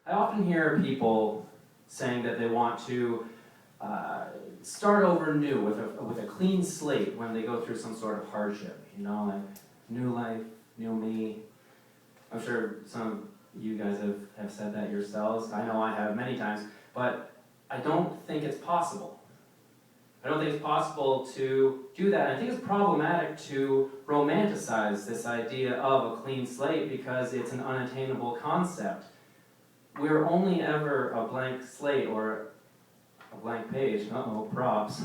I often hear people saying that they want to start over new with a clean slate when they go through some sort of hardship. You know, like new life, new me. I'm sure some of you guys have said that yourselves. I know I have many times, but I don't think it's possible. I don't think it's possible to do that. I think it's problematic to romanticize this idea of a clean slate because it's an unattainable concept. We're only ever a blank slate or a blank page. Uh-oh, props.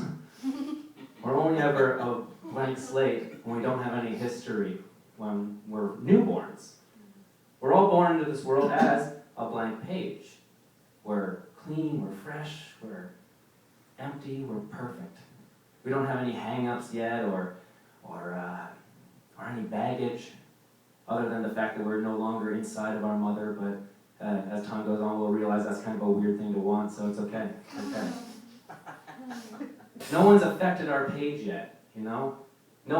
We're only ever a blank slate when we don't have any history, when we're newborns. We're all born into this world as a blank page. We're clean, we're fresh, we're empty, we're perfect. We don't have any hang-ups yet or any baggage, other than the fact that we're no longer inside of our mother, but as time goes on, we'll realize that's kind of a weird thing to want, so it's okay. Okay. No one's affected our page yet, you know? We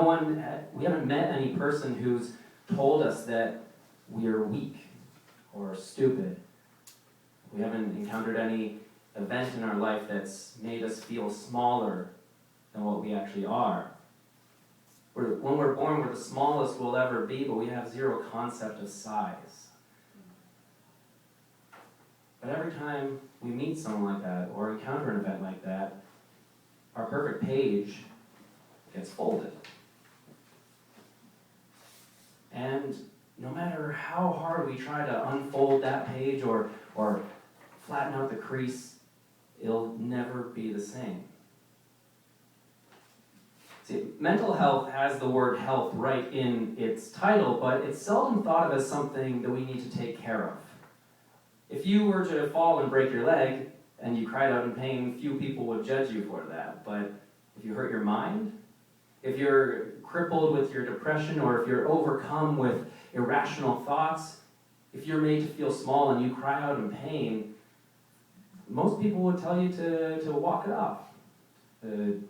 haven't met any person who's told us that we're weak or stupid. We haven't encountered any event in our life that's made us feel smaller than what we actually are. When we're born, we're the smallest we'll ever be, but we have zero concept of size. But every time we meet someone like that or encounter an event like that, our perfect page gets folded. And no matter how hard we try to unfold that page or flatten out the crease, it'll never be the same. See, mental health has the word health right in its title, but it's seldom thought of as something that we need to take care of. If you were to fall and break your leg and you cried out in pain, few people would judge you for that. But if you hurt your mind, if you're crippled with your depression, or if you're overcome with irrational thoughts, if you're made to feel small and you cry out in pain, most people would tell you to walk it off, to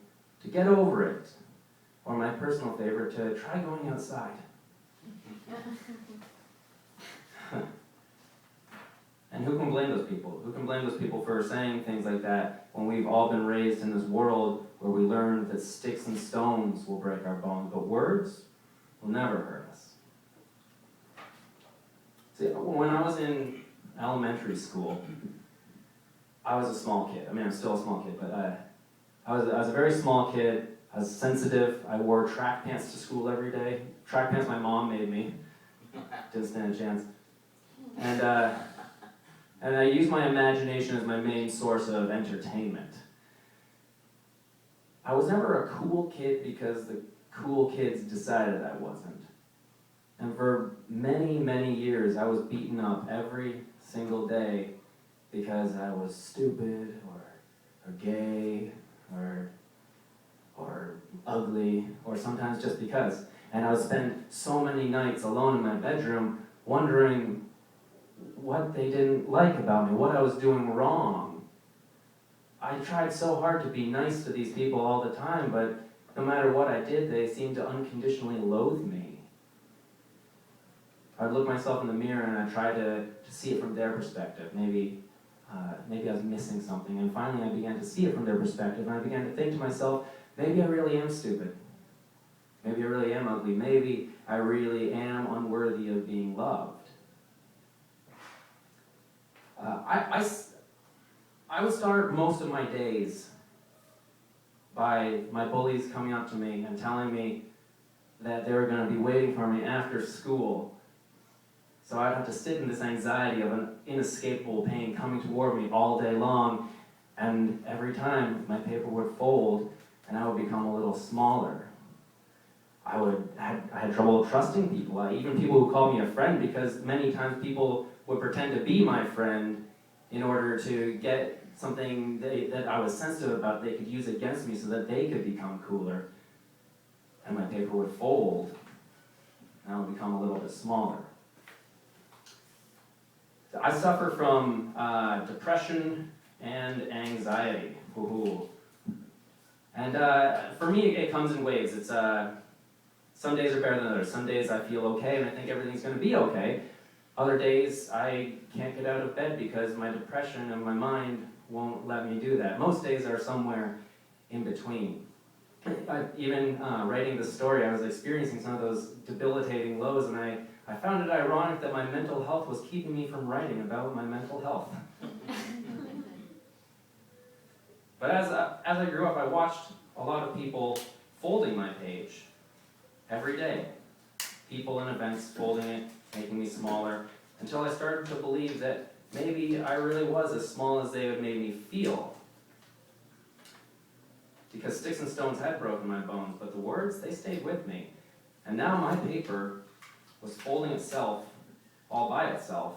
get over it, or my personal favorite, to try going outside. And who can blame those people? Who can blame those people for saying things like that when we've all been raised in this world where we learned that sticks and stones will break our bones, but words will never hurt us? See, when I was in elementary school, I was a small kid. I mean, I'm still a small kid, but I was a very small kid. I was sensitive. I wore track pants to school every day. Track pants my mom made me. Didn't stand a chance. And I used my imagination as my main source of entertainment. I was never a cool kid because the cool kids decided I wasn't. And for many, many years, I was beaten up every single day because I was stupid or gay or ugly, or sometimes just because. And I would spend so many nights alone in my bedroom wondering what they didn't like about me, what I was doing wrong. I tried so hard to be nice to these people all the time, but no matter what I did, they seemed to unconditionally loathe me. I'd look myself in the mirror and I'd try to see it from their perspective. Maybe I was missing something, and finally I began to see it from their perspective, and I began to think to myself, maybe I really am stupid. Maybe I really am ugly. Maybe I really am unworthy of being loved. I would start most of my days by my bullies coming up to me and telling me that they were going to be waiting for me after school. So I'd have to sit in this anxiety of an inescapable pain coming toward me all day long, and every time my paper would fold and I would become a little smaller. I had trouble trusting people, even people who called me a friend, because many times people would pretend to be my friend in order to get something that I was sensitive about they could use against me so that they could become cooler. And my paper would fold, and I would become a little bit smaller. So I suffer from depression and anxiety. Ooh. And for me, it comes in waves. It's some days are better than others. Some days I feel okay and I think everything's going to be okay. Other days, I can't get out of bed because my depression and my mind won't let me do that. Most days are somewhere in between. Even writing the story, I was experiencing some of those debilitating lows, and I found it ironic that my mental health was keeping me from writing about my mental health. But as I grew up, I watched a lot of people folding my page every day. People and events folding it, making me smaller, until I started to believe that maybe I really was as small as they had made me feel. Because sticks and stones had broken my bones, but the words, they stayed with me. And now my paper was folding itself, all by itself,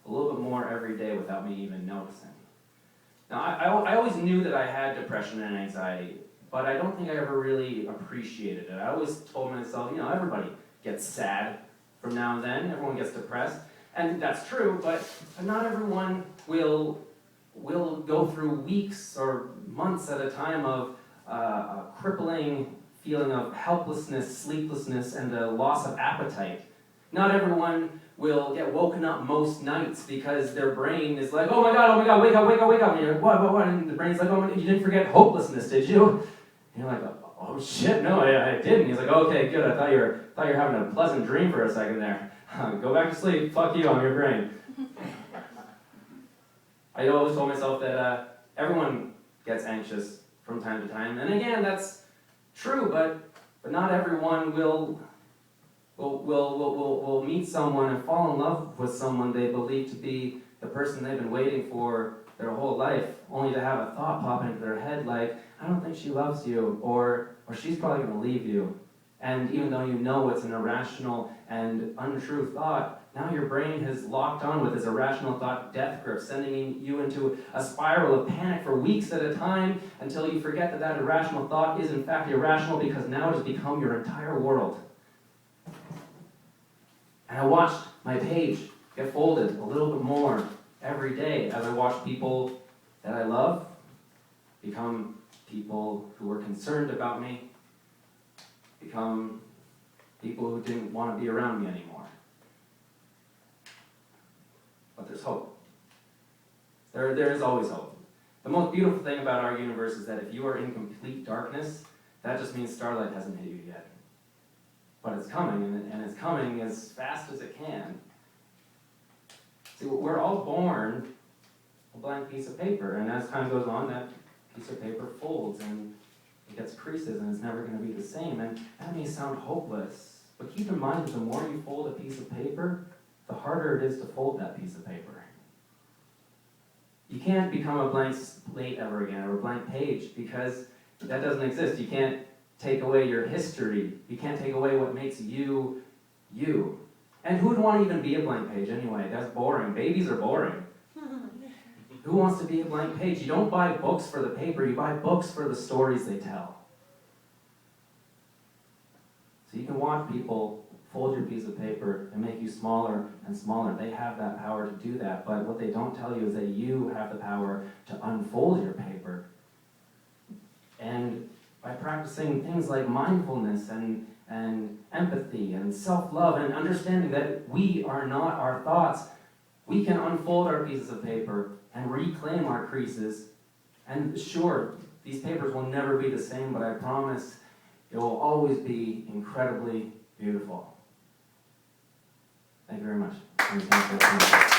a little bit more every day without me even noticing. Now, I always knew that I had depression and anxiety, but I don't think I ever really appreciated it. I always told myself, everybody gets sad from now and then, everyone gets depressed, and that's true, but not everyone will go through weeks or months at a time of a crippling feeling of helplessness, sleeplessness, and a loss of appetite. Not everyone will get woken up most nights because their brain is like, oh my god, wake up, and you're like, what, and the brain's like, oh my god, you didn't forget hopelessness, did you? And you're like, oh shit, no, I didn't. He's like, okay, good, I thought you were having a pleasant dream for a second there. Go back to sleep, fuck you, I'm your brain. I always told myself that everyone gets anxious from time to time, and again, that's true, but not everyone will meet someone and fall in love with someone they believe to be the person they've been waiting for their whole life, only to have a thought pop into their head like, I don't think she loves you, or she's probably going to leave you. And even though you know it's an irrational and untrue thought, now your brain has locked on with this irrational thought death grip, sending you into a spiral of panic for weeks at a time until you forget that irrational thought is in fact irrational because now it has become your entire world. And I watched my page get folded a little bit more every day as I watched people that I love become people who were concerned about me, become people who didn't want to be around me anymore. But there's hope. There is always hope. The most beautiful thing about our universe is that if you are in complete darkness, that just means starlight hasn't hit you yet. But it's coming, and it's coming as fast as it can. See, we're all born a blank piece of paper, and as time goes on, that piece of paper folds, and it gets creases, and it's never going to be the same. And that may sound hopeless, but keep in mind that the more you fold a piece of paper, the harder it is to fold that piece of paper. You can't become a blank slate ever again, or a blank page, because that doesn't exist. You can't take away your history. You can't take away what makes you, you. And who would want to even be a blank page anyway? That's boring. Babies are boring. Who wants to be a blank page? You don't buy books for the paper, you buy books for the stories they tell. So you can watch people fold your piece of paper and make you smaller and smaller. They have that power to do that, but what they don't tell you is that you have the power to unfold your paper. And by practicing things like mindfulness and empathy and self-love and understanding that we are not our thoughts, we can unfold our pieces of paper and reclaim our creases. And sure, these papers will never be the same, but I promise it will always be incredibly beautiful. Thank you very much.